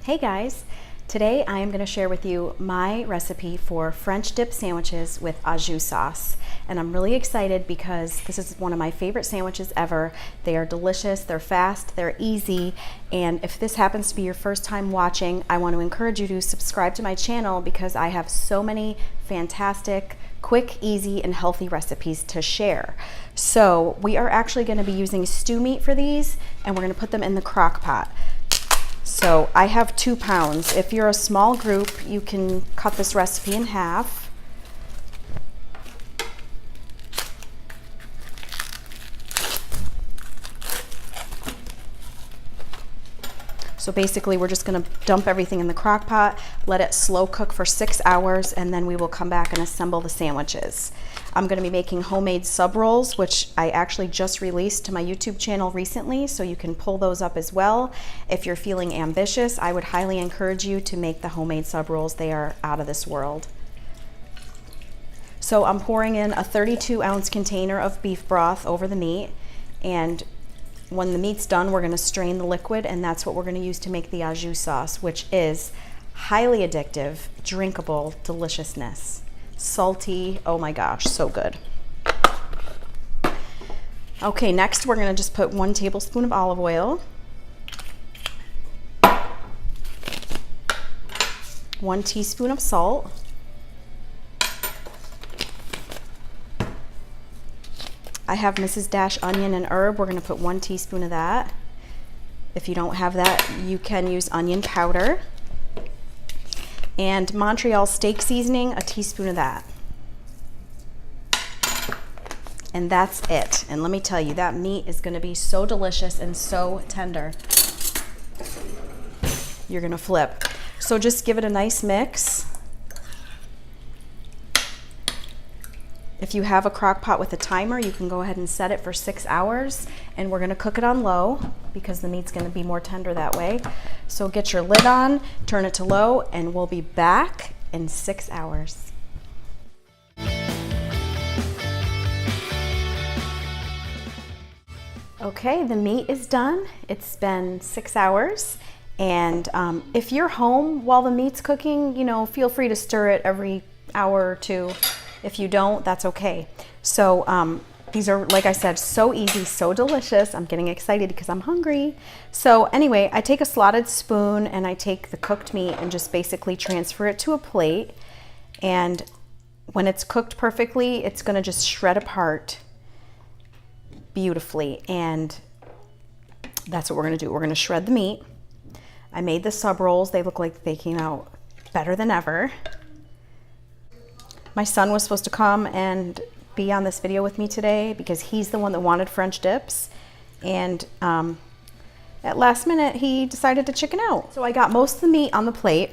Hey guys, today I am going to share with you my recipe for French dip sandwiches with Au Jus sauce. And I'm really excited because this is one of my favorite sandwiches ever. They are delicious, they're fast, they're easy, and if this happens to be your first time watching, I want to encourage you to subscribe to my channel because I have so many fantastic, quick, easy, and healthy recipes to share. So we are actually going to be using stew meat for these, and we're going to put them in the crock pot. So I have 2 pounds. If you're a small group, you can cut this recipe in half. So basically we're just gonna dump everything in the crock pot, let it slow cook for 6 hours, and then we will come back and assemble the sandwiches. I'm gonna be making homemade sub rolls, which I actually just released to my YouTube channel recently, so you can pull those up as well. If you're feeling ambitious, I would highly encourage you to make the homemade sub rolls. They are out of this world. So I'm pouring in a 32-ounce container of beef broth over the meat, and when the meat's done, we're gonna strain the liquid, and that's what we're gonna use to make the Au Jus sauce, which is highly addictive, drinkable deliciousness. Salty, oh my gosh, so good. Okay, next we're gonna just put 1 tablespoon of olive oil, 1 teaspoon of salt, I have Mrs. Dash onion and herb. We're gonna put 1 teaspoon of that. If you don't have that, you can use onion powder. And Montreal steak seasoning, a teaspoon of that. And that's it. And let me tell you, that meat is gonna be so delicious and so tender. You're gonna flip. So just give it a nice mix. If you have a crock pot with a timer, you can go ahead and set it for 6 hours, and we're gonna cook it on low because the meat's gonna be more tender that way. So get your lid on, turn it to low, and we'll be back in 6 hours. Okay, the meat is done. It's been 6 hours. And if you're home while the meat's cooking, you know, feel free to stir it every hour or two. If you don't, that's okay. So these are, like I said, so easy, so delicious. I'm getting excited because I'm hungry. So anyway, I take a slotted spoon and I take the cooked meat and just basically transfer it to a plate. And when it's cooked perfectly, it's gonna just shred apart beautifully. And that's what we're gonna do. We're gonna shred the meat. I made the sub rolls. They look like they came out better than ever. My son was supposed to come and be on this video with me today because he's the one that wanted French dips, and at last minute he decided to chicken out. So I got most of the meat on the plate,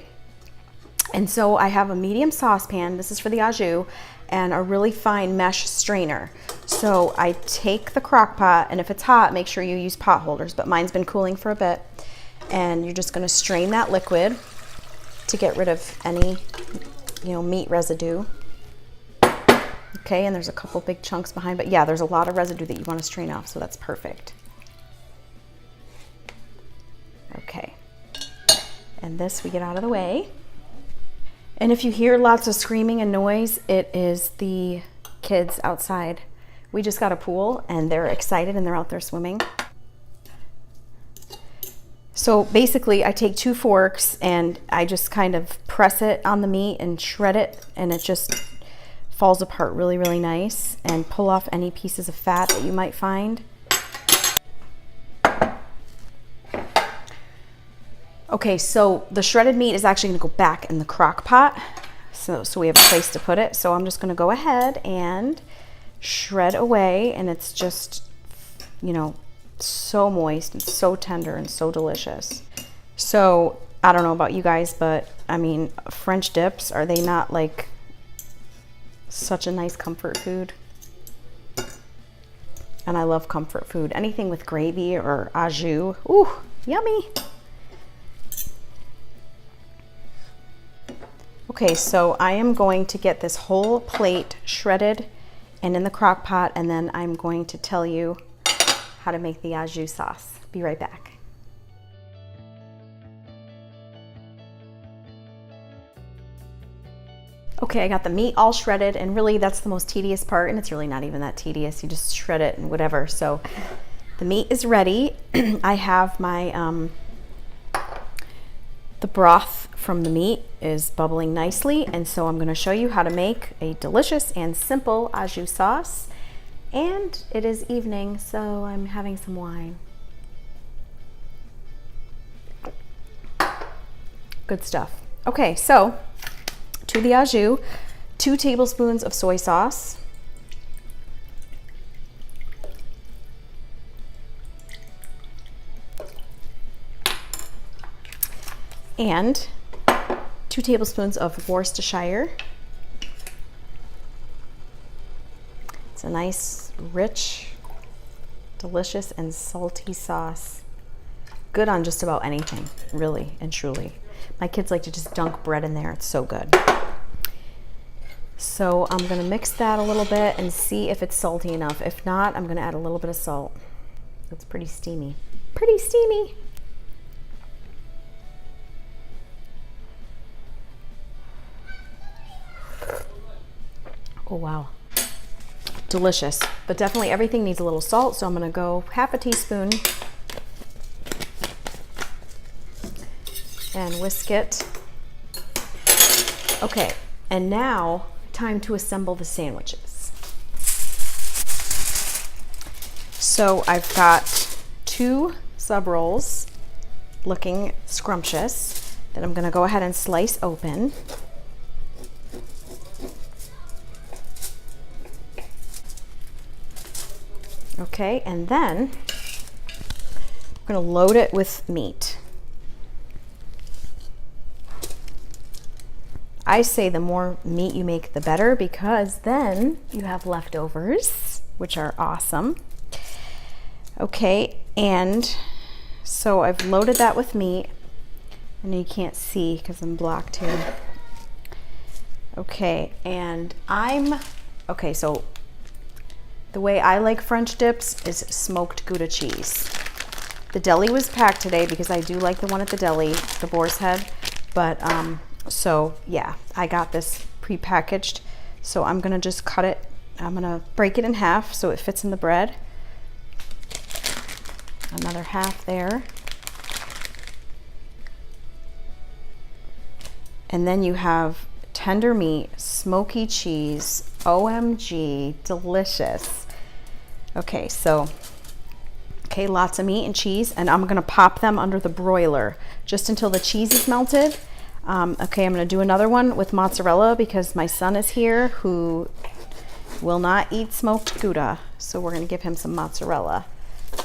and so I have a medium saucepan, this is for the Au Jus, and a really fine mesh strainer. So I take the crock pot, and if it's hot, make sure you use pot holders, but mine's been cooling for a bit, and you're just gonna strain that liquid to get rid of any, you know, meat residue. Okay, and there's a couple big chunks behind, but yeah, there's a lot of residue that you want to strain off, so that's perfect. Okay, and this we get out of the way. And if you hear lots of screaming and noise, it is the kids outside. We just got a pool and they're excited and they're out there swimming. So basically I take 2 forks and I just kind of press it on the meat and shred it, and it just falls apart really, really nice, and pull off any pieces of fat that you might find. Okay, so the shredded meat is actually gonna go back in the crock pot, so we have a place to put it. So I'm just gonna go ahead and shred away, and it's just, you know, so moist and so tender and so delicious. So I don't know about you guys, but I mean, French dips, are they not like such a nice comfort food? And I love comfort food. Anything with gravy or au jus, ooh, yummy. Okay, so I am going to get this whole plate shredded and in the crock pot, and then I'm going to tell you how to make the Au Jus sauce. Be right back. Okay, I got the meat all shredded, and really that's the most tedious part, and it's really not even that tedious. You just shred it and whatever. So the meat is ready. I have my, the broth from the meat is bubbling nicely, and so I'm gonna show you how to make a delicious and simple au jus sauce. And it is evening, so I'm having some wine. Good stuff. Okay, so to the au jus, 2 tablespoons of soy sauce, and 2 tablespoons of Worcestershire. It's a nice, rich, delicious, and salty sauce. Good on just about anything, really and truly. My kids like to just dunk bread in there. It's so good. So I'm gonna mix that a little bit and see if it's salty enough. If not, I'm gonna add a little bit of salt. It's pretty steamy. Pretty steamy. Oh wow. Delicious, but definitely everything needs a little salt, so I'm gonna go half a teaspoon and whisk it. Okay, and now time to assemble the sandwiches. So I've got 2 sub rolls looking scrumptious that I'm gonna go ahead and slice open. Okay, and then I'm gonna load it with meat. I say the more meat you make, the better, because then you have leftovers, which are awesome. Okay, and so I've loaded that with meat. I know you can't see because I'm blocked here. Okay, and okay, so the way I like French dips is smoked Gouda cheese. The deli was packed today because I do like the one at the deli, the boar's head, but so yeah, I got this pre-packaged. So I'm gonna just cut it, I'm gonna break it in half so it fits in the bread. Another half there. And then you have tender meat, smoky cheese, OMG, delicious. Okay, so, okay, lots of meat and cheese, and I'm gonna pop them under the broiler just until the cheese is melted. Okay, I'm gonna do another one with mozzarella because my son is here who will not eat smoked Gouda, so we're gonna give him some mozzarella.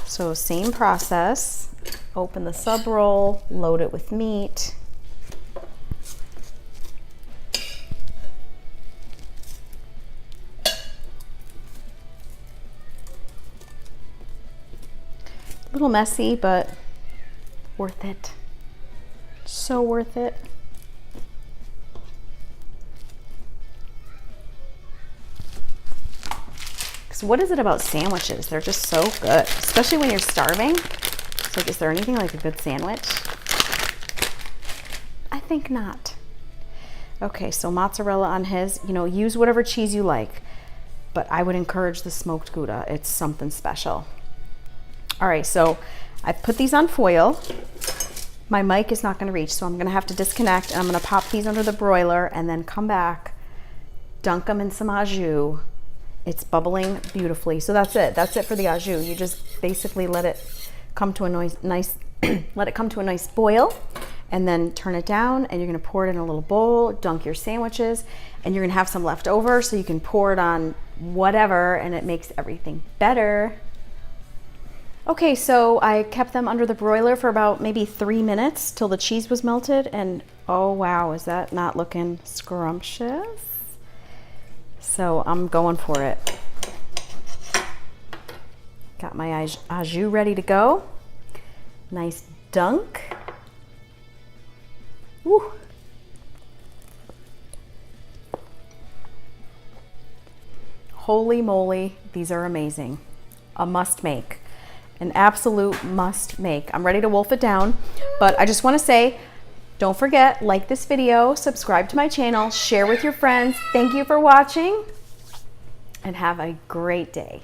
So same process, open the sub roll, load it with meat. A little messy, but worth it. So worth it. So what is it about sandwiches? They're just so good, especially when you're starving. It's like, is there anything like a good sandwich? I think not. Okay, so mozzarella on his, you know, use whatever cheese you like, but I would encourage the smoked Gouda. It's something special. All right, so I put these on foil. My mic is not gonna reach, so I'm gonna have to disconnect, and I'm gonna pop these under the broiler and then come back, dunk them in some au jus. It's bubbling beautifully. So that's it. That's it for the au jus. You just basically let it come to a nice let it come to a nice boil, and then turn it down, and you're gonna pour it in a little bowl, dunk your sandwiches, and you're gonna have some left over, so you can pour it on whatever, and it makes everything better. Okay, so I kept them under the broiler for about maybe 3 minutes till the cheese was melted, and oh wow, is that not looking scrumptious? So I'm going for it. Got my au jus ready to go. Nice dunk. Woo. Holy moly, these are amazing. A must make. An absolute must make. I'm ready to wolf it down, but I just want to say, Don't forget, like this video, subscribe to my channel, share with your friends. Thank you for watching, and have a great day.